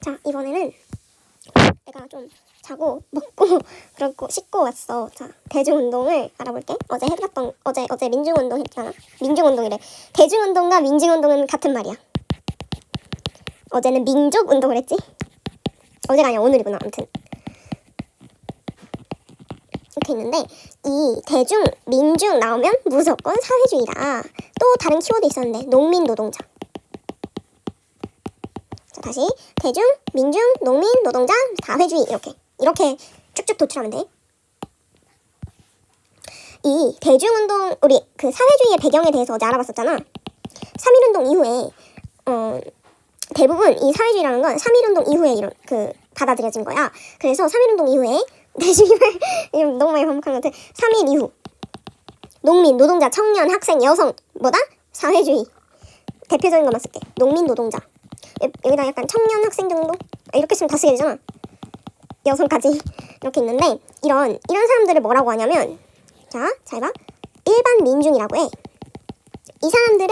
자, 이번에는 내가 좀 자고 먹고 그렇고 씻고 왔어. 자, 대중운동을 알아볼게. 어제 해봤던 어제 민중운동 했잖아. 민중운동이래. 대중운동과 민중운동은 같은 말이야. 어제는 민족운동을 했지. 어제가 아니라 오늘이구나. 아무튼 이렇게 있는데 이 대중, 민중 나오면 무조건 사회주의다. 또 다른 키워드 있었는데 농민, 노동자. 자, 다시 대중, 민중, 농민, 노동자, 사회주의 이렇게 쭉쭉 도출하면 돼. 이 대중운동, 우리 그 사회주의의 배경에 대해서 어제 알아봤었잖아. 3.1운동 이후에 대부분 이 사회주의라는 건 3.1운동 이후에 받아들여진 거야. 그래서 3.1운동 이후에 대중을 너무 많이 반복한 것 같아. 3.1 이후 농민, 노동자, 청년, 학생, 여성 뭐다? 사회주의. 대표적인 것만 쓸게. 농민, 노동자. 여기다 약간 청년, 학생 정도? 이렇게 쓰면 다 쓰게 되잖아. 여성까지 이렇게 있는데 이런 사람들을 뭐라고 하냐면, 자, 잘 봐. 일반 민중이라고 해. 이 사람들의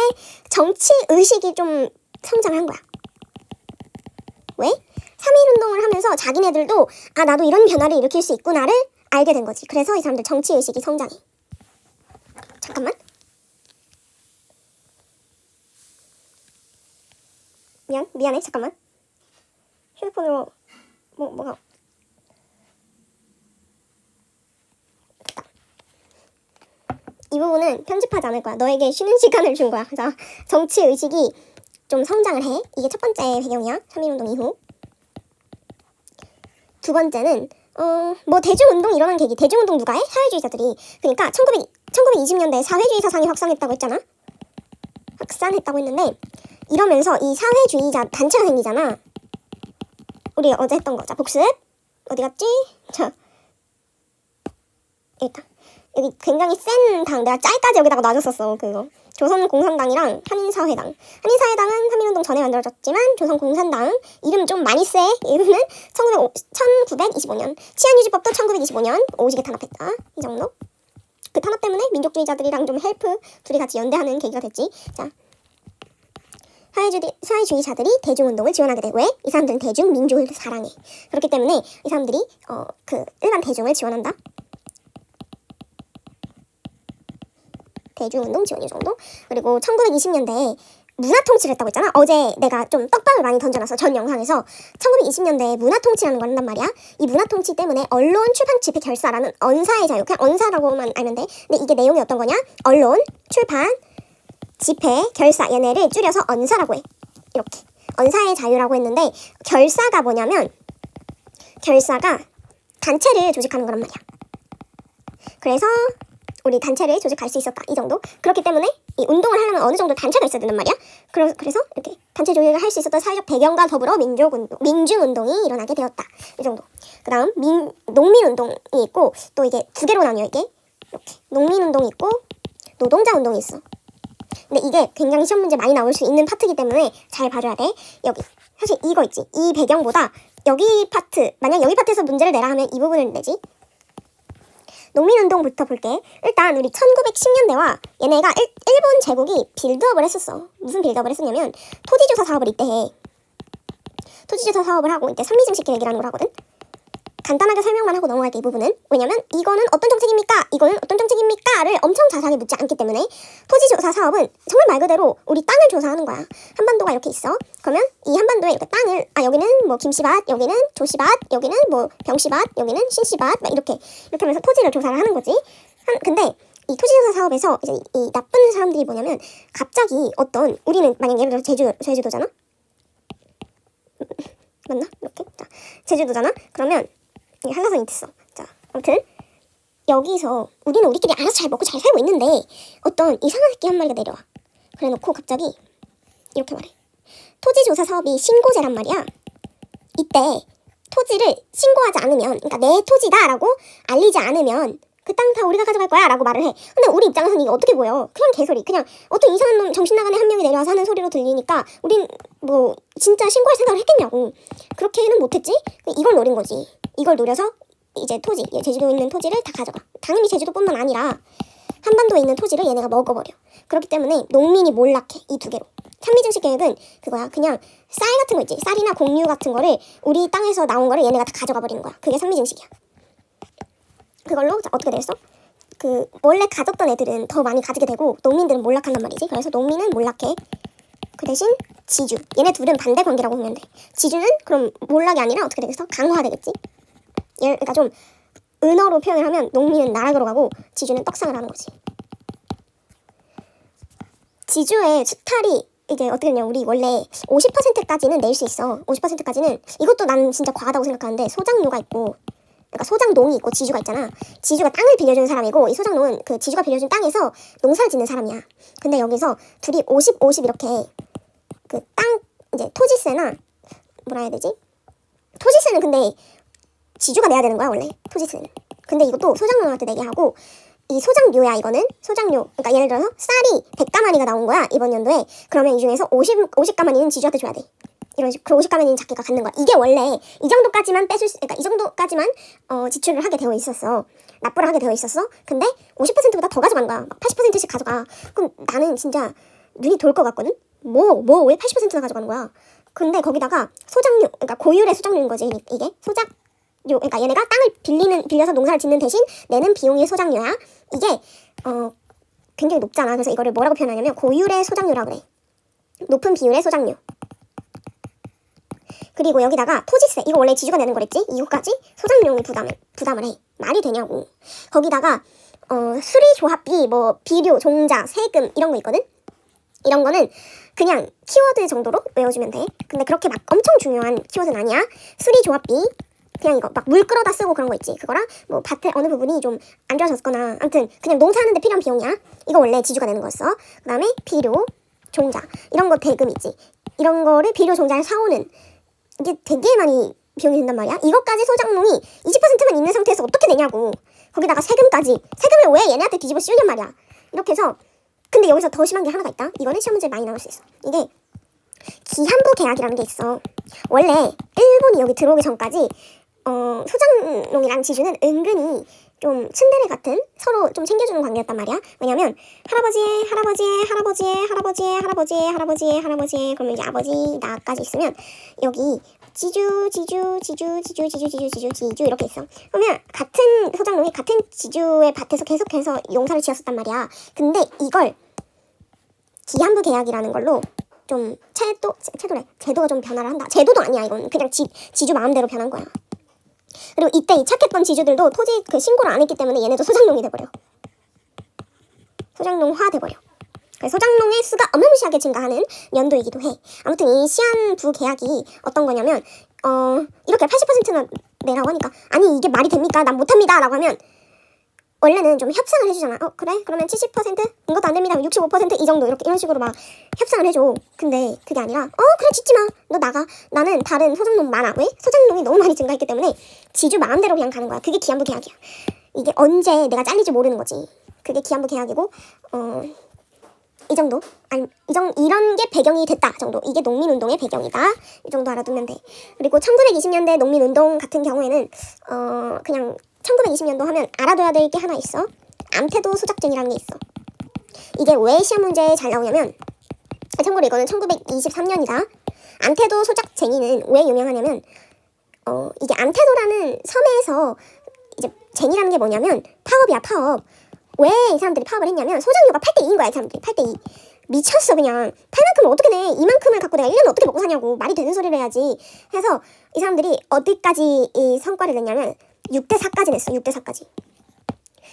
정치 의식이 좀 성장한 거야. 왜? 3.1운동을 하면서 자기네들도 나도 이런 변화를 일으킬 수 있구나를 알게 된 거지. 그래서 이 사람들 정치 의식이 성장해. 잠깐만. 미안해. 잠깐만. 휴대폰으로 뭐가 됐다. 이 부분은 편집하지 않을 거야. 너에게 쉬는 시간을 준 거야. 자, 정치 의식이 좀 성장을 해. 이게 첫 번째 배경이야. 3.1운동 이후. 두 번째는 뭐 대중운동 일어난 계기. 대중운동 누가 해? 사회주의자들이. 그러니까 1920년대에 사회주의 사상이 확산했다고 했잖아. 확산했다고 했는데 이러면서 이 사회주의자 단체가 생기잖아. 우리 어제 했던 거. 자, 복습. 어디 갔지? 자, 여기 굉장히 센 당. 내가 짤까지 여기다가 놔줬었어. 그거. 조선공산당이랑 한인사회당. 한인사회당은 3.1운동 전에 만들어졌지만 조선공산당 이름 좀 많이 세. 이름은 1925년. 치안유지법도 1925년 오지게 탄압했다. 이 정도. 그 탄압 때문에 민족주의자들이랑 좀 둘이 같이 연대하는 계기가 됐지. 자, 사회주의자들이 대중운동을 지원하게 돼. 왜? 이 사람들은 대중, 민족을 사랑해. 그렇기 때문에 이 사람들이 일반 대중을 지원한다. 대중운동 지원 이 정도. 그리고 1920년대에 문화통치를 했다고 했잖아. 어제 내가 좀 떡밥을 많이 던져놨어. 전 영상에서. 1920년대에 문화통치라는 걸 한단 말이야. 이 문화통치 때문에 언론, 출판, 집회, 결사라는 언사의 자유. 그냥 언사라고만 알면 돼. 근데 이게 내용이 어떤 거냐? 언론, 출판, 집회, 결사 얘네를 줄여서 언사라고 해. 이렇게. 언사의 자유라고 했는데 결사가 뭐냐면 결사가 단체를 조직하는 거란 말이야. 그래서 우리 단체를 조직할 수 있었다. 이 정도. 그렇기 때문에 이 운동을 하려면 어느 정도 단체가 있어야 된단 말이야. 그래서 이렇게 단체 조직을 할 수 있었던 사회적 배경과 더불어 민중운동이 일어나게 되었다. 이 정도. 그 다음 농민운동이 있고 또 이게 두 개로 나뉘어. 이게 이렇게 농민운동이 있고 노동자운동이 있어. 근데 이게 굉장히 시험 문제 많이 나올 수 있는 파트이기 때문에 잘 봐줘야 돼. 여기 사실 이거 있지. 이 배경보다 여기 파트, 만약 여기 파트에서 문제를 내라 하면 이 부분을 내지. 농민운동부터 볼게. 일단 우리 1910년대와 얘네가 일본 제국이 빌드업을 했었어. 무슨 빌드업을 했었냐면 토지조사 사업을 이때 해. 토지조사 사업을 하고 이때 선미증식 계획이라는 걸 하거든. 간단하게 설명만 하고 넘어갈게. 이 부분은. 왜냐면 이거는 어떤 정책입니까? 이거는 어떤 정책입니까? 를 엄청 자세하게 묻지 않기 때문에 토지조사 사업은 정말 말 그대로 우리 땅을 조사하는 거야. 한반도가 이렇게 있어. 그러면 이 한반도에 이렇게 땅을 여기는 뭐 김씨밭, 여기는 조씨밭, 여기는 뭐 병씨밭, 여기는 신씨밭 막 이렇게 하면서 토지를 조사를 하는 거지. 근데 이 토지조사 사업에서 이제 이 나쁜 사람들이 뭐냐면 갑자기 우리는 만약 예를 들어 제주도잖아. 맞나? 이렇게. 자, 제주도잖아. 그러면 한라산이 있어. 자, 아무튼 여기서 우리는 우리끼리 알아서 잘 먹고 잘 살고 있는데 어떤 이상한 새끼 한 마리가 내려와. 그래놓고 갑자기 이렇게 말해. 토지조사 사업이 신고제란 말이야. 이때 토지를 신고하지 않으면, 그러니까 내 토지다라고 알리지 않으면 그 땅 다 우리가 가져갈 거야 라고 말을 해. 근데 우리 입장에서는 이게 어떻게 보여? 그냥 개소리. 그냥 어떤 이상한 놈 정신나간 애 한 명이 내려와서 하는 소리로 들리니까 우린 뭐 진짜 신고할 생각을 했겠냐고. 그렇게는 못했지? 이걸 노린 거지. 이걸 노려서 이제 토지, 제주도에 있는 토지를 다 가져가. 당연히 제주도뿐만 아니라 한반도에 있는 토지를 얘네가 먹어버려. 그렇기 때문에 농민이 몰락해. 이 두 개로. 산미증식 계획은 그거야. 그냥 쌀 같은 거 있지. 쌀이나 곡류 같은 거를 우리 땅에서 나온 거를 얘네가 다 가져가 버리는 거야. 그게 산미증식이야. 그걸로 어떻게 됐어? 그 원래 가졌던 애들은 더 많이 가지게 되고 농민들은 몰락한단 말이지. 그래서 농민은 몰락해. 그 대신 지주, 얘네 둘은 반대 관계라고 보면 돼. 지주는 그럼 몰락이 아니라 어떻게 되겠어? 강화되겠지. 그러니까 좀 은어로 표현을 하면 농민은 나락으로 가고 지주는 떡상을 하는 거지. 지주의 수탈이 이게 어떻게 되냐, 우리 원래 50%까지는 낼 수 있어. 50%까지는. 이것도 난 진짜 과하다고 생각하는데, 소작료가 있고, 그러니까 소작농이 있고 지주가 있잖아. 지주가 땅을 빌려준 사람이고, 이 소작농은 그 지주가 빌려준 땅에서 농사를 짓는 사람이야. 근데 여기서 둘이 50, 50 이렇게 그 땅, 이제 토지세나 뭐라 해야 되지? 토지세는 근데 지주가 내야 되는 거야, 원래. 토지세는. 근데 이것도 소작농한테 내게 하고, 이 소작료야, 이거는. 소작료. 그러니까 예를 들어서 쌀이 100가마니가 나온 거야, 이번 연도에. 그러면 이 중에서 50가마니는 지주한테 줘야 돼. 이런 식으로. 그 50가마니는 자기가 갖는 거야. 이게 원래 이 정도까지만 그러니까 이 정도까지만 지출을 하게 되어 있었어. 납부를 하게 되어 있었어. 근데 50%보다 더 가져간 거야. 막 80%씩 가져가. 그럼 나는 진짜 눈이 돌 것 같거든? 왜 80%나 가져가는 거야? 근데 거기다가 소작료, 그러니까 고율의 소작료인 거지, 이게. 그러니까 얘네가 땅을 빌려서 농사를 짓는 대신 내는 비용이 소작료야. 이게 굉장히 높잖아. 그래서 이거를 뭐라고 표현하냐면 고율의 소작료라고 그래. 높은 비율의 소작료. 그리고 여기다가 토지세, 이거 원래 지주가 내는 거랬지? 이거까지 소작용이 부담을 해. 말이 되냐고. 거기다가 수리조합비, 뭐 비료, 종자, 세금 이런 거 있거든? 이런 거는 그냥 키워드 정도로 외워주면 돼. 근데 그렇게 막 엄청 중요한 키워드는 아니야. 수리조합비, 그냥 이거 막 물 끌어다 쓰고 그런 거 있지. 그거랑 뭐 밭에 어느 부분이 좀 안 좋아졌거나 아무튼 그냥 농사하는데 필요한 비용이야. 이거 원래 지주가 내는 거였어. 그 다음에 비료, 종자 이런 거 대금 있지. 이런 거를 비료, 종자를 사오는, 이게 되게 많이 비용이 든단 말이야. 이것까지 소작농이 20%만 있는 상태에서 어떻게 내냐고. 거기다가 세금까지. 세금을 왜 얘네한테 뒤집어 씌우냔 말이야. 이렇게 해서. 근데 여기서 더 심한 게 하나가 있다. 이거는 시험 문제에 많이 나올 수 있어. 이게 기한부 계약이라는 게 있어. 원래 일본이 여기 들어오기 전까지 소작농이랑 지주는 은근히 좀 츤데레 같은, 서로 좀 챙겨주는 관계였단 말이야. 왜냐면 할아버지의 할아버지의 그러면 이제 아버지 나까지 있으면 여기 지주 이렇게 있어. 그러면 같은 소작농이 같은 지주의 밭에서 계속해서 용사를 지었었단 말이야. 근데 이걸 기한부 계약이라는 걸로 좀 제도가 좀 변화를 한다. 제도도 아니야, 이건 그냥 지주 마음대로 변한 거야. 그리고 이때 이 착했던 지주들도 토지 신고를 안 했기 때문에 얘네도 소작농이 돼버려. 소작농화 돼버려. 그래서 소작농의 수가 어마무시하게 증가하는 연도이기도 해. 아무튼 이 시한부 계약이 어떤 거냐면 이렇게 80%나 내라고 하니까, 아니 이게 말이 됩니까? 난 못합니다 라고 하면 원래는 좀 협상을 해주잖아. 그래? 그러면 70%? 이것도 안 됩니다. 65%? 이 정도 이런 식으로 막 협상을 해줘. 근데 그게 아니라 그래 짓지 마. 너 나가. 나는 다른 소작농 많아. 왜? 소작농이 너무 많이 증가했기 때문에 지주 마음대로 그냥 가는 거야. 그게 기한부 계약이야. 이게 언제 내가 잘릴지 모르는 거지. 그게 기한부 계약이고 이 정도? 아니 이런 게 배경이 됐다 정도. 이게 농민운동의 배경이다. 이 정도 알아두면 돼. 그리고 1920년대 농민운동 같은 경우에는 그냥 1920년도 하면 알아둬야 될 게 하나 있어. 암태도 소작쟁이라는 게 있어. 이게 왜 시험 문제에 잘 나오냐면, 참고로 이거는 1923년이다. 암태도 소작쟁이는 왜 유명하냐면 이게 암태도라는 섬에서 이제 쟁이라는 게 뭐냐면 파업이야, 파업. 왜 이 사람들이 파업을 했냐면 소작료가 8대2인 거야, 이 사람들이. 8대2. 미쳤어 그냥. 8만큼을 어떻게 내. 2만큼을 갖고 내가 1년을 어떻게 먹고 사냐고. 말이 되는 소리를 해야지. 해서 이 사람들이 어디까지 이 성과를 냈냐면 6대4까지 냈어. 6대4까지.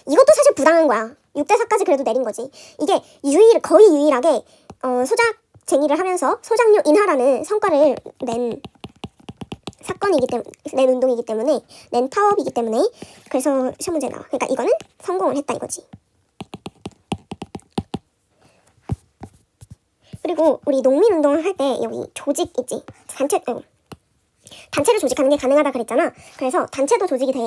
이것도 사실 부당한 거야. 6대4까지 그래도 내린 거지. 이게 거의 유일하게 소작쟁이를 하면서 소작료 인하라는 성과를 낸 사건이기 때문에, 낸 운동이기 때문에, 낸 파업이기 때문에, 그래서 시험 문제에 나와. 그러니까 이거는 성공을 했다 이거지. 그리고 우리 농민운동을 할 때 여기 조직 있지. 단체를 조직하는 게 가능하다 그랬잖아. 그래서 단체도 조직이 돼.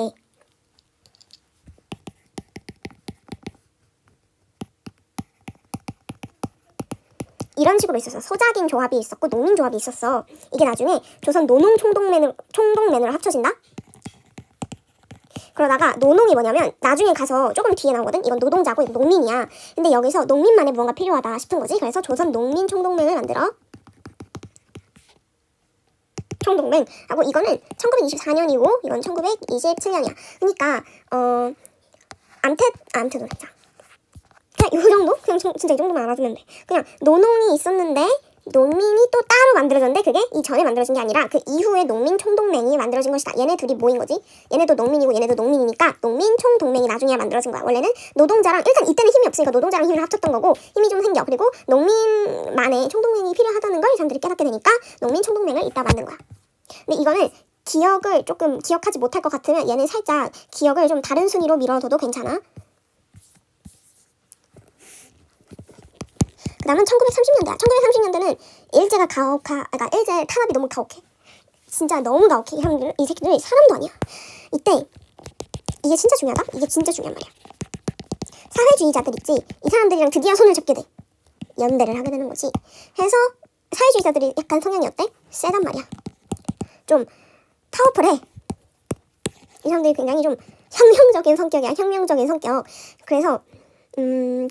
이런 식으로 있었어. 소작인 조합이 있었고 농민 조합이 있었어. 이게 나중에 조선 노농 총동맹으로 합쳐진다? 그러다가 노농이 뭐냐면 나중에 가서 조금 뒤에 나오거든. 이건 노동자고 이건 농민이야. 근데 여기서 농민만의 무언가 필요하다 싶은 거지. 그래서 조선 농민 총동맹을 만들어. 총동맹 하고 이거는 1924년이고 이건 1927년이야. 그러니까 암태도 자 그냥 이 정도? 그냥 진짜 이 정도만 알아두면 돼. 그냥 노농이 있었는데 농민이 또 따로 만들어졌는데 그게 이 전에 만들어진 게 아니라 그 이후에 농민 총동맹이 만들어진 것이다. 얘네 둘이 모인 거지. 얘네도 농민이고 얘네도 농민이니까 농민 총동맹이 나중에 만들어진 거야. 원래는 노동자랑 일단 이때는 힘이 없으니까 노동자랑 힘을 합쳤던 거고 힘이 좀 생겨. 그리고 농민만의 총동맹이 필요하다는 걸 이 사람들이 깨닫게 되니까 농민 총동맹을 이따 만든 거야. 근데 이거는 기억을 조금 기억하지 못할 것 같으면 얘는 살짝 기억을 좀 다른 순위로 밀어둬도 괜찮아. 그 다음은 1930년대야. 1930년대는 일제가 그러니까 일제 탄압이 너무 가혹해. 진짜 너무 가혹해. 이 새끼들 사람도 아니야. 이때 이게 진짜 중요하다? 이게 진짜 중요한 말이야. 사회주의자들 있지? 이 사람들이랑 드디어 손을 잡게 돼. 연대를 하게 되는 거지. 해서 사회주의자들이 약간 성향이 어때? 세단 말이야. 좀 파워풀해. 이 사람들이 굉장히 좀 혁명적인 성격이야. 혁명적인 성격. 그래서 좀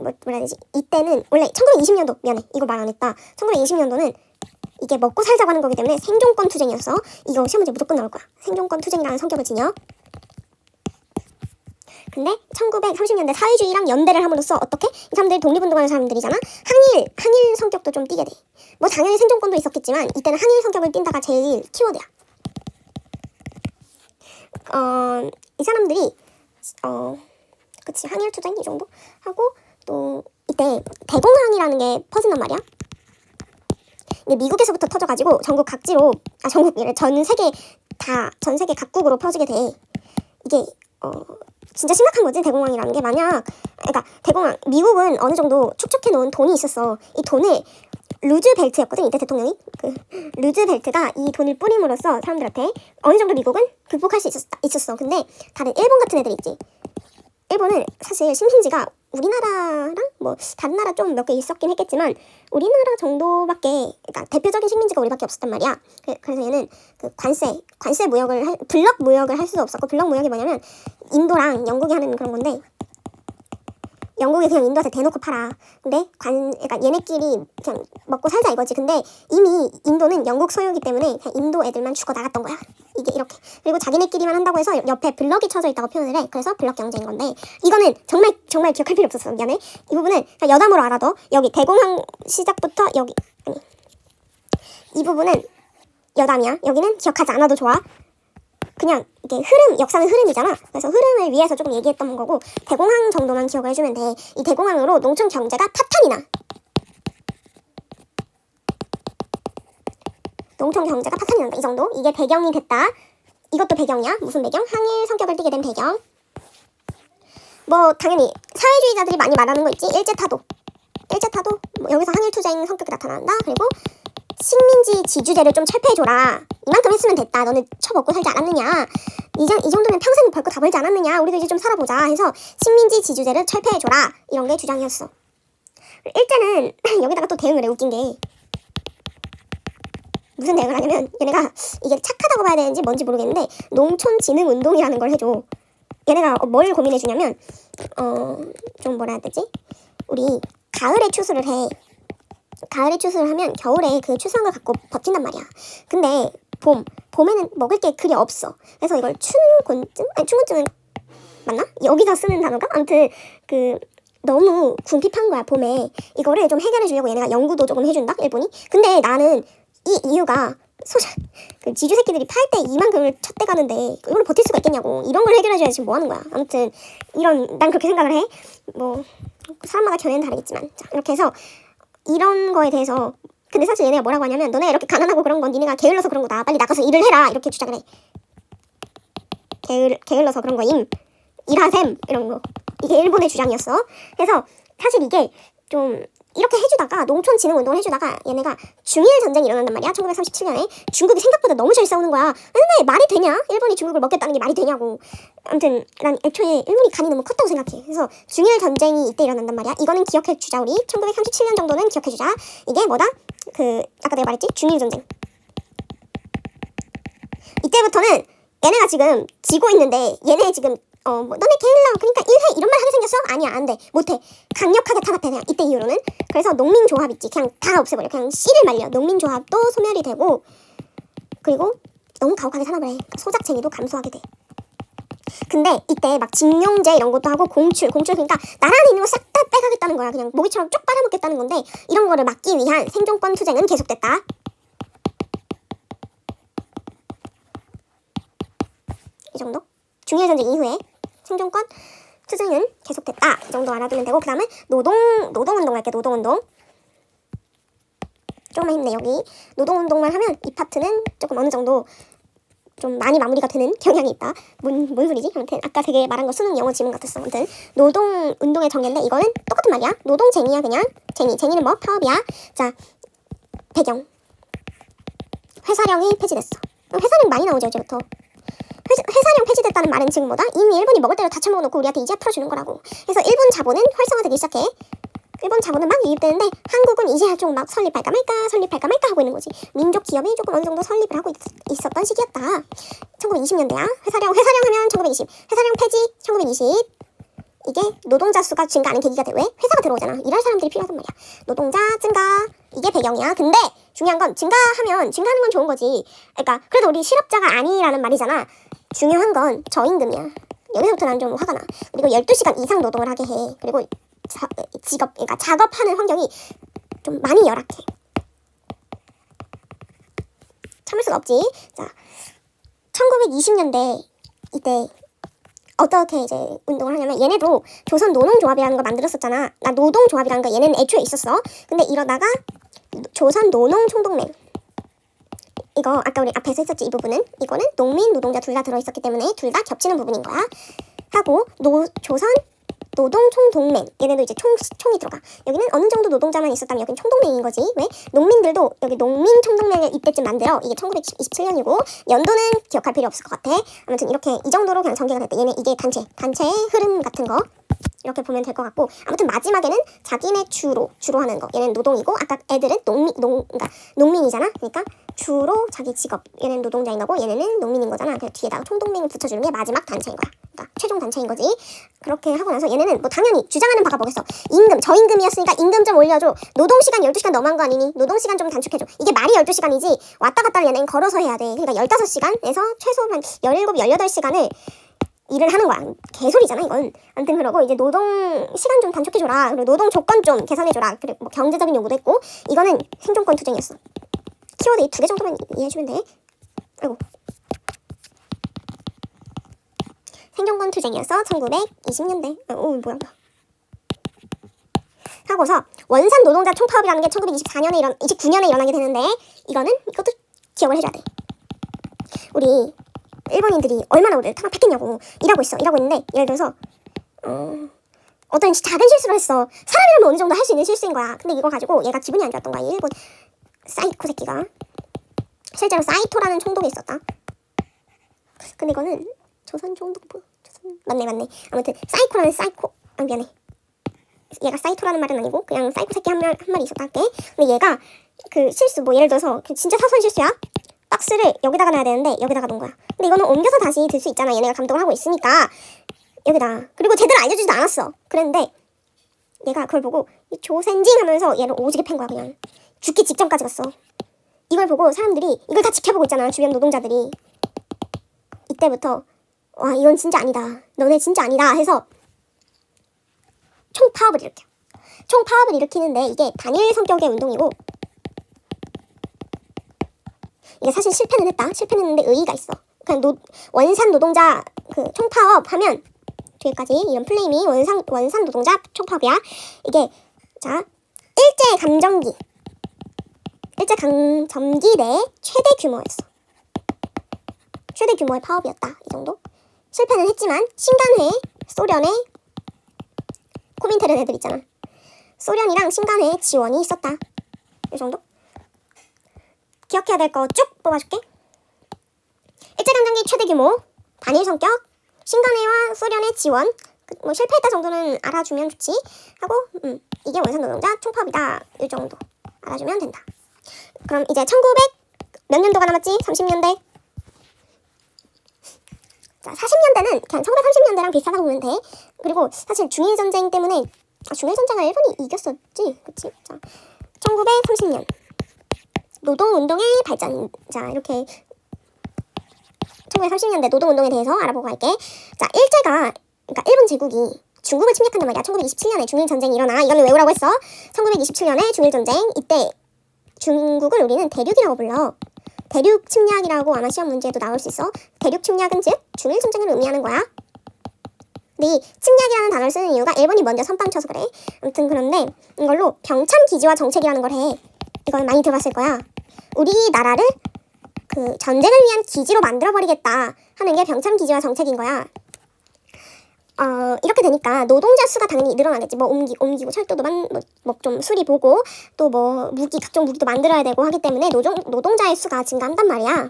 뭐라 해야 되지? 이때는 원래 1920년도 미안해. 이거 말 안 했다. 1920년도는 이게 먹고 살자고 하는 거기 때문에 생존권 투쟁이었어. 이거 시험 문제 무조건 나올 거야. 생존권 투쟁이라는 성격을 지녀. 근데 1930년대 사회주의랑 연대를 함으로써 어떻게? 이 사람들이 독립운동하는 사람들이잖아. 항일 성격도 좀 띠게 돼. 뭐 당연히 생존권도 있었겠지만 이때는 항일 성격을 띈다가 제일 키워드야. 이 사람들이 그치 항일 투쟁 이 정도 하고 또 이때 대공황이라는 게 퍼진단 말이야. 근데 미국에서부터 터져가지고 전국 각지로 전 세계 각국으로 퍼지게 돼. 이게 진짜 심각한 거지. 대공황이라는 게 그러니까 미국은 어느 정도 축적해 놓은 돈이 있었어. 이 돈을 루즈벨트였거든. 이때 대통령이 그 루즈벨트가 이 돈을 뿌림으로써 사람들한테 어느 정도 미국은 극복할 수 있었어. 근데 다른 일본 같은 애들 있지. 일본은 사실 식민지가 우리나라랑 뭐 다른 나라 좀 몇 개 있었긴 했겠지만 우리나라 정도밖에, 그러니까 대표적인 식민지가 우리밖에 없었단 말이야. 그래서 얘는 그 관세 무역을 블럭 무역을 할 수도 없었고, 블럭 무역이 뭐냐면 인도랑 영국이 하는 그런 건데, 영국이 그냥 인도한테 대놓고 팔아. 근데 그러니까 얘네끼리 그냥 먹고 살자 이거지. 근데 이미 인도는 영국 소유이기 때문에 그냥 인도 애들만 죽어 나갔던 거야. 이게 이렇게. 그리고 자기네끼리만 한다고 해서 옆에 블럭이 쳐져 있다고 표현을 해. 그래서 블럭 경제인 건데, 이거는 정말 기억할 필요 없었어. 미안해. 이 부분은 그냥 여담으로 알아둬. 여기 대공황 시작부터 이 부분은 여담이야. 여기는 기억하지 않아도 좋아. 그냥 이게 역사는 흐름이잖아. 그래서 흐름을 위해서 조금 얘기했던 거고, 대공황 정도만 기억을 해주면 돼. 이 대공황으로 농촌 경제가 파탄이 나. 농촌 경제가 파탄이 난다. 이 정도. 이게 배경이 됐다. 이것도 배경이야. 무슨 배경? 항일 성격을 띠게 된 배경. 뭐 당연히 사회주의자들이 많이 말하는 거 있지. 일제타도 뭐 여기서 항일투쟁 성격이 나타난다. 그리고 식민지 지주제를 좀 철폐해줘라. 이만큼 했으면 됐다. 너네 처먹고 살지 않았느냐. 이 정도면 평생 벌고 다 벌지 않았느냐. 우리도 이제 좀 살아보자 해서 식민지 지주제를 철폐해줘라. 이런 게 주장이었어. 일제는 여기다가 또 대응을 해. 웃긴 게 무슨 대응을 하냐면, 얘네가 이게 착하다고 봐야 되는지 뭔지 모르겠는데 농촌진흥운동이라는 걸 해줘. 얘네가 뭘 고민해주냐면 좀 뭐라 해야 되지? 우리 가을에 추수를 해. 가을에 추수를 하면 겨울에 그 추수한 걸 갖고 버틴단 말이야. 근데 봄에는 먹을 게 그리 없어. 그래서 이걸 춘곤증은 맞나? 여기서 쓰는 단어가? 아무튼 너무 궁핍한 거야. 봄에 이거를 좀 해결해 주려고 얘네가 연구도 조금 해준다. 일본이. 근데 나는 이 이유가 그 지주 새끼들이 팔 때 이만큼을 쳤대 가는데 이걸로 버틸 수가 있겠냐고. 이런 걸 해결해줘야지 지금 뭐 하는 거야. 아무튼 난 그렇게 생각을 해. 뭐 사람마다 견해는 다르겠지만, 자, 이렇게 해서 이런 거에 대해서, 근데 사실 얘네가 뭐라고 하냐면, 너네 이렇게 가난하고 그런 건 니네가 게을러서 그런 거다. 빨리 나가서 일을 해라. 이렇게 주장을 해. 게을러서 그런 거임. 일하셈. 이런 거. 이게 일본의 주장이었어. 그래서 사실 이게 좀 이렇게 해주다가 농촌진흥운동을 해주다가 얘네가 중일 전쟁이 일어난단 말이야. 1937년에 중국이 생각보다 너무 잘 싸우는 거야. 근데 말이 되냐? 일본이 중국을 먹겠다는 게 말이 되냐고. 아무튼 난 애초에 일본이 간이 너무 컸다고 생각해. 그래서 중일 전쟁이 이때 일어난단 말이야. 이거는 기억해주자. 우리 1937년 정도는 기억해주자. 이게 뭐다? 아까 내가 말했지? 중일 전쟁. 이때부터는 얘네가 지금 지고 있는데 얘네 지금 뭐 너네 게을러 그러니까 일해 이런 말 하게 생겼어? 아니야 안 돼 못해 강력하게 탄압해 그냥 이때 이후로는. 그래서 농민조합 있지 그냥 다 없애버려. 그냥 씨를 말려. 농민조합도 소멸이 되고 그리고 너무 가혹하게 탄압을 해. 소작쟁이도 감소하게 돼. 근데 이때 막 징용제 이런 것도 하고 공출 그러니까 나라 안에 있는 거 싹 다 빼가겠다는 거야. 그냥 모기처럼 쭉 빨아먹겠다는 건데 이런 거를 막기 위한 생존권 투쟁은 계속됐다. 이 정도? 중일 전쟁 이후에 생존권 투쟁은 계속됐다. 이 정도 알아두면 되고 그 다음에 노동운동 할게. 노동운동 조금만 힘내. 여기 노동운동만 하면 이 파트는 조금 어느 정도 좀 많이 마무리가 되는 경향이 있다. 뭔 소리지? 아무튼 아까 되게 말한 거 수능 영어 지문 같았어. 아무튼 노동운동의 전개인데 이거는 똑같은 말이야. 노동쟁이야 그냥. 쟁이는 뭐? 파업이야. 자 배경 회사령이 폐지됐어. 회사령 많이 나오죠 이제부터. 회사령 폐지됐다는 말은 지금 뭐다? 이미 일본이 먹을 대로 다 처먹어놓고 우리한테 이제 풀어주는 거라고. 그래서 일본 자본은 활성화되기 시작해. 일본 자본은 막 유입되는데 한국은 이제 좀 막 설립할까 말까 하고 있는 거지. 민족 기업이 조금 어느 정도 설립을 하고 있었던 시기였다. 1920년대야. 회사령 하면 1920. 회사령 폐지 1920. 이게 노동자 수가 증가하는 계기가 돼. 왜? 회사가 들어오잖아. 일할 사람들이 필요하단 말이야. 노동자 증가. 이게 배경이야. 근데 중요한 건 증가하는 건 좋은 거지. 그러니까 그래도 우리 실업자가 아니라는 말이잖아. 중요한 건 저임금이야. 여기서부터 난 좀 화가 나. 그리고 12시간 이상 노동을 하게 해. 그리고 그러니까 작업하는 환경이 좀 많이 열악해. 참을 수가 없지. 자, 1920년대 이때 어떻게 이제 운동을 하냐면 얘네도 조선 노농조합이라는 걸 만들었었잖아. 나 노동조합이라는 거 얘네는 애초에 있었어. 근데 이러다가 조선 노농총동맹 이거 아까 우리 앞에서 했었지. 이 부분은 이거는 농민 노동자 둘 다 들어있었기 때문에 둘 다 겹치는 부분인 거야. 하고 조선 노동총동맹 얘네도 이제 총이 들어가. 여기는 어느 정도 노동자만 있었다면 여기는 총동맹인 거지. 왜? 농민들도 여기 농민총동맹을 이때쯤 만들어. 이게 1927년이고 연도는 기억할 필요 없을 것 같아. 아무튼 이렇게 이 정도로 그냥 전개가 됐대. 얘네 이게 단체의 흐름 같은 거 이렇게 보면 될 것 같고. 아무튼 마지막에는 자기네 주로 하는 거. 얘는 노동이고 아까 애들은 그러니까 농민이잖아. 그러니까 주로 자기 직업. 얘는 노동자인 거고 얘네는 농민인 거잖아. 그래서 뒤에다가 총동맹을 붙여주는 게 마지막 단체인 거야. 그러니까 최종 단체인 거지. 그렇게 하고 나서 얘네는 뭐 당연히 주장하는 바가 뭐겠어. 저임금이었으니까 임금 좀 올려줘. 노동시간 12시간 너무한 거 아니니? 노동시간 좀 단축해줘. 이게 말이 12시간이지 왔다 갔다를 얘네는 걸어서 해야 돼. 그러니까 15시간에서 최소 한 17, 18시간을 일을 하는 거야. 개소리잖아 이건. 아무튼 그러고 이제 노동 시간 좀 단축해줘라. 그리고 노동 조건 좀 개선해줘라. 그리고 뭐 경제적인 요구도 했고 이거는 생존권 투쟁이었어. 키워드 이 2개 정도만 이해해주면 돼. 아이고. 생존권 투쟁이었어. 1920년대. 뭐야. 하고서 원산 노동자 총파업이라는 게 1929년에 일어나게 되는데 이것도 기억을 해줘야 돼. 우리 일본인들이 얼마나 우리를 탄압했겠냐고. 일하고 있는데 예를 들어서 어떤 작은 실수를 했어. 사람이라면 어느 정도 할 수 있는 실수인 거야. 근데 이거 가지고 얘가 기분이 안 좋았던 거야. 이 일본 사이코 새끼가. 실제로 사이토라는 총독이 있었다. 근데 이거는 조선 총독부 맞네. 아무튼 사이코라는 미안해. 얘가 사이토라는 말은 아니고 그냥 사이코 새끼 한 마리 있었다 할게. 근데 얘가 그 실수 뭐 예를 들어서 진짜 사소한 실수야. 박스를 여기다가 놔야 되는데 여기다가 놓은 거야. 근데 이거는 옮겨서 다시 들 수 있잖아. 얘네가 감독을 하고 있으니까 여기다. 그리고 제대로 알려주지도 않았어. 그랬는데 얘가 그걸 보고 조센징 하면서 얘를 오지게 팬 거야. 그냥 죽기 직전까지 갔어. 이걸 보고 사람들이 이걸 다 지켜보고 있잖아. 주변 노동자들이. 이때부터 와 이건 진짜 아니다. 너네 진짜 아니다 해서 총파업을 일으켜. 총파업을 일으키는데 이게 단일 성격의 운동이고 이게 사실 실패는 했는데 의의가 있어. 그냥 원산 노동자 그 총파업 하면 뒤에까지 이런 플레임이 원산 노동자 총파업이야. 이게 자 일제 강점기 내 최대 규모였어. 최대 규모의 파업이었다. 이 정도. 실패는 했지만 신간회 소련의 코민테른 애들 있잖아. 소련이랑 신간회 지원이 있었다. 이 정도. 기억해야 될 거 쭉 뽑아줄게. 일제강점기 최대 규모, 단일 성격, 신간회와 소련의 지원. 뭐 실패했다 정도는 알아주면 좋지. 하고 이게 원산노동자 총파업이다. 이 정도 알아주면 된다. 그럼 이제 1900 몇 년도가 남았지? 30년대. 자, 40년대는 그냥 1930년대랑 비슷하다고 보면 돼. 그리고 사실 중일전쟁 때문에 중일전쟁을 일본이 이겼었지. 그치? 자, 1930년 노동운동의 발전. 자, 이렇게 1930년대 노동운동에 대해서 알아보고 갈게. 자, 그러니까 일본 제국이 중국을 침략한단 말이야. 1927년에 중일전쟁이 일어나. 이거는 외우라고 했어. 1927년에 중일전쟁. 이때 중국을 우리는 대륙이라고 불러. 대륙 침략이라고 아마 시험 문제에도 나올 수 있어. 대륙 침략은 즉 중일전쟁을 의미하는 거야. 근데 이 침략이라는 단어를 쓰는 이유가 일본이 먼저 선빵 쳐서 그래. 아무튼 그런데 이걸로 병참 기지와 정책이라는 걸 해. 이걸 많이 들어봤을 거야. 우리나라를 그 전쟁을 위한 기지로 만들어버리겠다 하는 게 병참 기지와 정책인 거야. 이렇게 되니까 노동자 수가 당연히 늘어나겠지. 뭐 옮기고 철도도 좀 수리 보고 또 뭐 각종 무기도 만들어야 되고 하기 때문에 노동자의 수가 증가한단 말이야.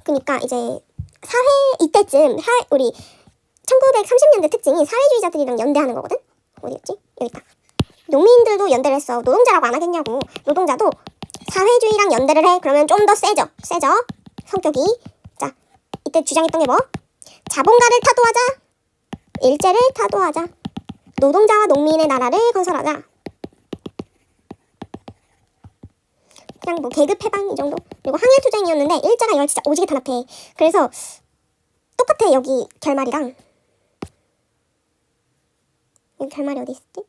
그러니까 이제 이때쯤 우리 1930년대 특징이 사회주의자들이랑 연대하는 거거든. 어디였지? 여기 있다. 농민들도 연대를 했어. 노동자라고 안 하겠냐고. 노동자도 사회주의랑 연대를 해. 그러면 좀 더 세져 성격이. 자, 이때 주장했던 게 뭐? 자본가를 타도하자. 일제를 타도하자. 노동자와 농민의 나라를 건설하자. 그냥 뭐 계급 해방 이 정도. 그리고 항일투쟁이었는데 일제가 이걸 진짜 오지게 탄압해. 그래서 똑같아. 여기 결말이랑. 여기 결말이 어디 있었지?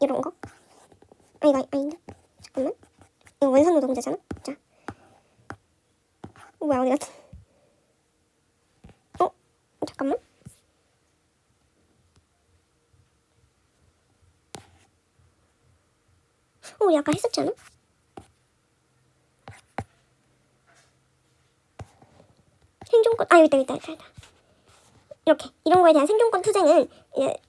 이런 거? 이거 아닌데? 잠깐만. 이거 원산 노동자잖아. 자, 뭐야 어디 갔지? 잠깐만. 우리 아까 했었지 않아? 생존권. 여기 있다. 이렇게 이런 거에 대한 생존권 투쟁은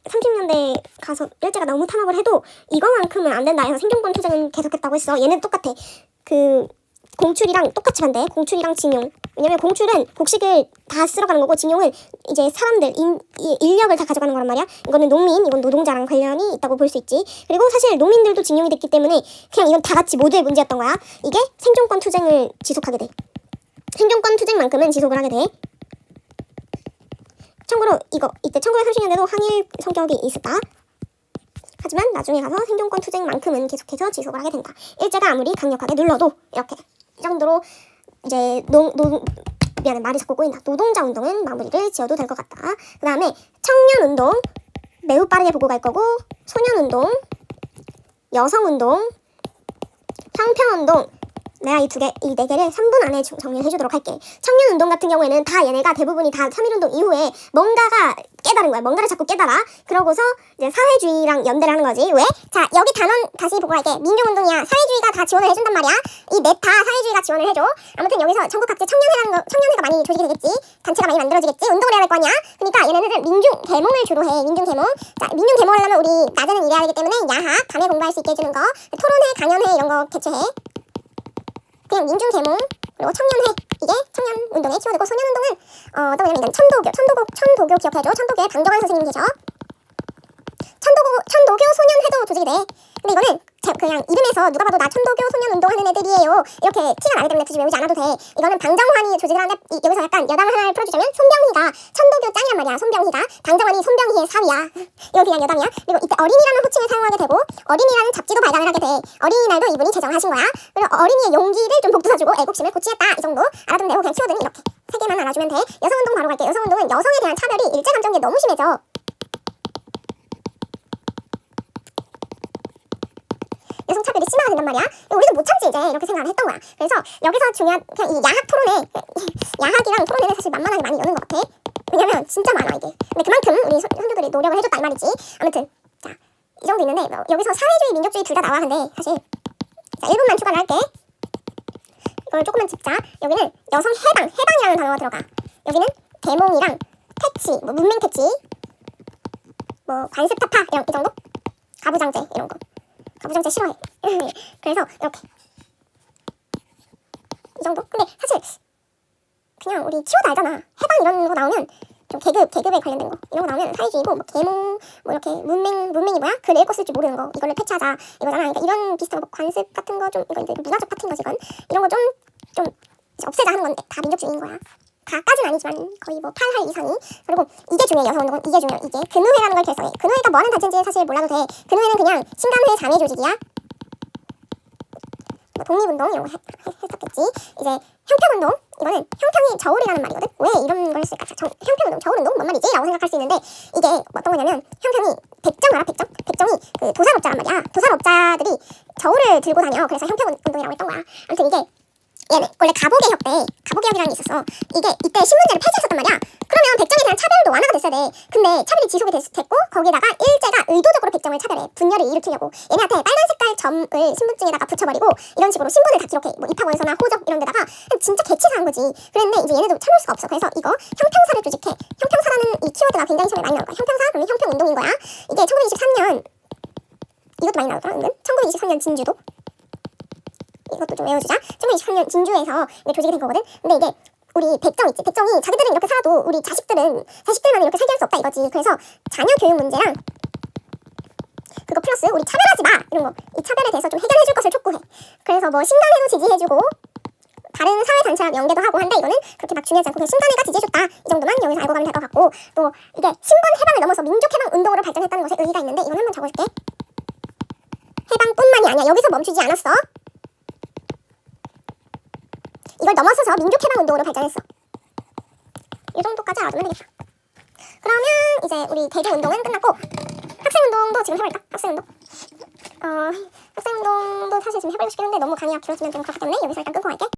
30년대에 가서 일제가 너무 탄압을 해도 이거만큼은 안 된다 해서 생존권 투쟁은 계속했다고 했어. 얘는 똑같아. 그 공출이랑 똑같이 반대. 공출이랑 징용. 왜냐면 공출은 곡식을 다 쓸어가는 거고 징용은 이제 사람들 인력을 다 가져가는 거란 말이야. 이거는 이건 노동자랑 관련이 있다고 볼 수 있지. 그리고 사실 농민들도 징용이 됐기 때문에 그냥 이건 다 같이 모두의 문제였던 거야. 이게 생존권 투쟁을 지속하게 돼. 생존권 투쟁만큼은 지속을 하게 돼. 참고로 이때 1930년대도 항일 성격이 있었다. 하지만 나중에 가서 생존권 투쟁만큼은 계속해서 지속을 하게 된다. 일제가 아무리 강력하게 눌러도 이렇게 이 정도로 이제 미안해 말이 자꾸 꼬인다. 노동자 운동은 마무리를 지어도 될 것 같다. 그 다음에 청년 운동 매우 빠르게 보고 갈 거고, 소년 운동, 여성 운동, 평평 운동. 내가 이 네 개를 3분 안에 정리를 해주도록 할게. 청년 운동 같은 경우에는 다 얘네가 대부분이 다 3.1운동 이후에 뭔가가 깨달은 거야. 뭔가를 자꾸 깨달아. 그러고서 이제 사회주의랑 연대를 하는 거지. 왜? 자, 여기 단원 다시 보고 갈게. 민중운동이야. 사회주의가 다 지원을 해준단 말이야. 이 넷 다 사회주의가 지원을 해줘. 아무튼 여기서 전국 각지 청년회가 많이 조직이 되겠지. 단체가 많이 만들어지겠지. 운동을 해야 될 거 아니야. 그러니까 얘네들은 민중 계몽을 주로 해. 민중 계몽. 자, 민중 계몽을 하려면 우리 낮에는 일해야 되기 때문에 야학, 밤에 공부할 수 있게 해주는 거, 토론회, 강연회 이런 거 개최해. 그냥 민중 계몽, 그리고 청년회, 이게 청년 운동에 키워드고, 소년 운동은 또 뭐냐면 이건 천도교 기억해줘. 천도교에 방정환 선생님 계셔. 천도교 소년회도 조직이 돼. 근데 이거는 그냥 이름에서 누가 봐도 나 천도교 소년 운동하는 애들이에요 이렇게 티가 나기 때문에 굳이 외우지 않아도 돼. 이거는 방정환이 조직을 하는데 여기서 약간 여담 하나를 풀어주자면, 손병희가 천도교 짱이란 말이야. 손병희가 방정환이 손병희의 사위야. 이거 그냥 여담이야. 그리고 이때 어린이라는 호칭을 사용하게 되고, 어린이라는 잡지도 발간을 하게 돼. 어린이날도 이분이 제정하신 거야. 그리고 어린이의 용기를 좀 북돋아주고 애국심을 고취했다. 이 정도 알아두면 되고, 그냥 키워드는 이렇게 세 개만 알아주면 돼. 여성운동 바로 갈게. 여성운동은 여성에 대한 차별이 일제감정기에 너무 심해져. 여성 차별이 심화가 된단 말이야. 우리도 못 참지 이제 이렇게 생각을 했던 거야. 그래서 여기서 중요한 그냥 이 야학 토론회, 야학이랑 토론회는 사실 만만하게 많이 여는 것 같아. 왜냐면 진짜 많아 이게. 근데 그만큼 우리 선조들이 노력을 해줬다 이 말이지. 아무튼 자, 이 정도 있는데 여기서 사회주의, 민족주의 둘 다 나와. 근데 사실 자, 1분만 추가를 할게. 이걸 조금만 짚자. 여기는 여성 해방이라는 단어가 들어가. 여기는 계몽이랑 퇴치, 뭐 문맹 퇴치, 뭐 관습 타파 이런 이 정도? 가부장제 이런 거. 가부장제 싫어해. 그래서 이렇게 이 정도? 근데 사실 그냥 우리 키워드 알잖아. 해방 이런 거 나오면 좀 계급에 관련된 거 이런 거 나오면 사회주의고, 뭐 계몽, 뭐 이렇게 문맹이 뭐야? 글 읽고 쓸 줄 모르는 거 이걸로 패치하자 이거잖아. 그러니까 이런 비슷한 거, 관습 같은 거 좀, 이거 이제 문화적 파트인 거지 이건. 이런 거 좀 이제 없애자 하는 건데 다 민족주의인 거야. 다까진 아니지만 거의 뭐 8할 이상이. 그리고 이게 중요해. 여성운동은 이게 중요해. 이게 근우회라는 걸 결성해. 근우회가 뭐 하는 단체인지 사실 몰라도 돼. 근우회는 그냥 신간회 자매 조직이야. 뭐 독립운동 이런 거 했었겠지. 이제 형평운동, 이거는 형평이 저울이라는 말이거든. 왜 이런 걸 했을까? 형평운동, 저울운동 뭔 말이지? 라고 생각할 수 있는데 이게 어떤 거냐면 형평이 백정 알아? 백정이 그 도산업자란 말이야. 도산업자들이 저울을 들고 다녀. 그래서 형평운동이라고 했던 거야. 아무튼 이게 얘는 원래 갑오개혁 때 갑오개혁이라는 게 있었어. 이게 이때 신문제를 폐지했었단 말이야. 그러면 백정에 대한 차별도 완화가 됐어야 돼. 근데 차별이 지속이 됐고 거기다가 일제가 의도적으로 백정을 차별해. 분열을 일으키려고 얘네한테 빨간 색깔 점을 신분증에다가 붙여버리고 이런 식으로 신분을 다 기록해. 뭐 입학원서나 호적 이런 데다가 진짜 개치사한 거지. 그랬는데 이제 얘네도 참을 수가 없어. 그래서 이거 형평사를 조직해. 형평사라는 이 키워드가 굉장히 처음에 많이 나올 거야. 형평사 그러면 형평운동인 거야. 이게 1923년 이것도 많이 나오더라. 은근 1923년 진주도 이것도 좀 외워주자. 1923년 진주에서 이게 조직이 된 거거든. 근데 이게 우리 백정 있지. 백정이 자기들은 이렇게 살아도 우리 자식들만 이렇게 살게 할 수 없다 이거지. 그래서 자녀 교육 문제랑 그거 플러스 우리 차별하지 마 이런 거. 이 차별에 대해서 좀 해결해줄 것을 촉구해. 그래서 뭐 신간회도 지지해주고 다른 사회단체랑 연계도 하고 한데 이거는 그렇게 막 중요하지 않고 그냥 신간회가 지지해줬다 이 정도만 여기서 알고 가면 될 것 같고 또 이게 신분 해방을 넘어서 민족해방 운동으로 발전했다는 것에 의의가 있는데 이건 한번 적어줄게. 해방뿐만이 아니야. 여기서 멈추지 않았어. 이걸 넘어서서 민족해방운동으로 발전했어. 이 정도까지 알아두면 되겠다. 그러면 이제 우리 대중운동은 끝났고 학생운동도 지금 해볼까? 학생운동도 사실 지금 해보고 싶긴 한데 너무 강의가 길어지면 좀 그렇기 때문에 여기서 일단 끊고 갈게.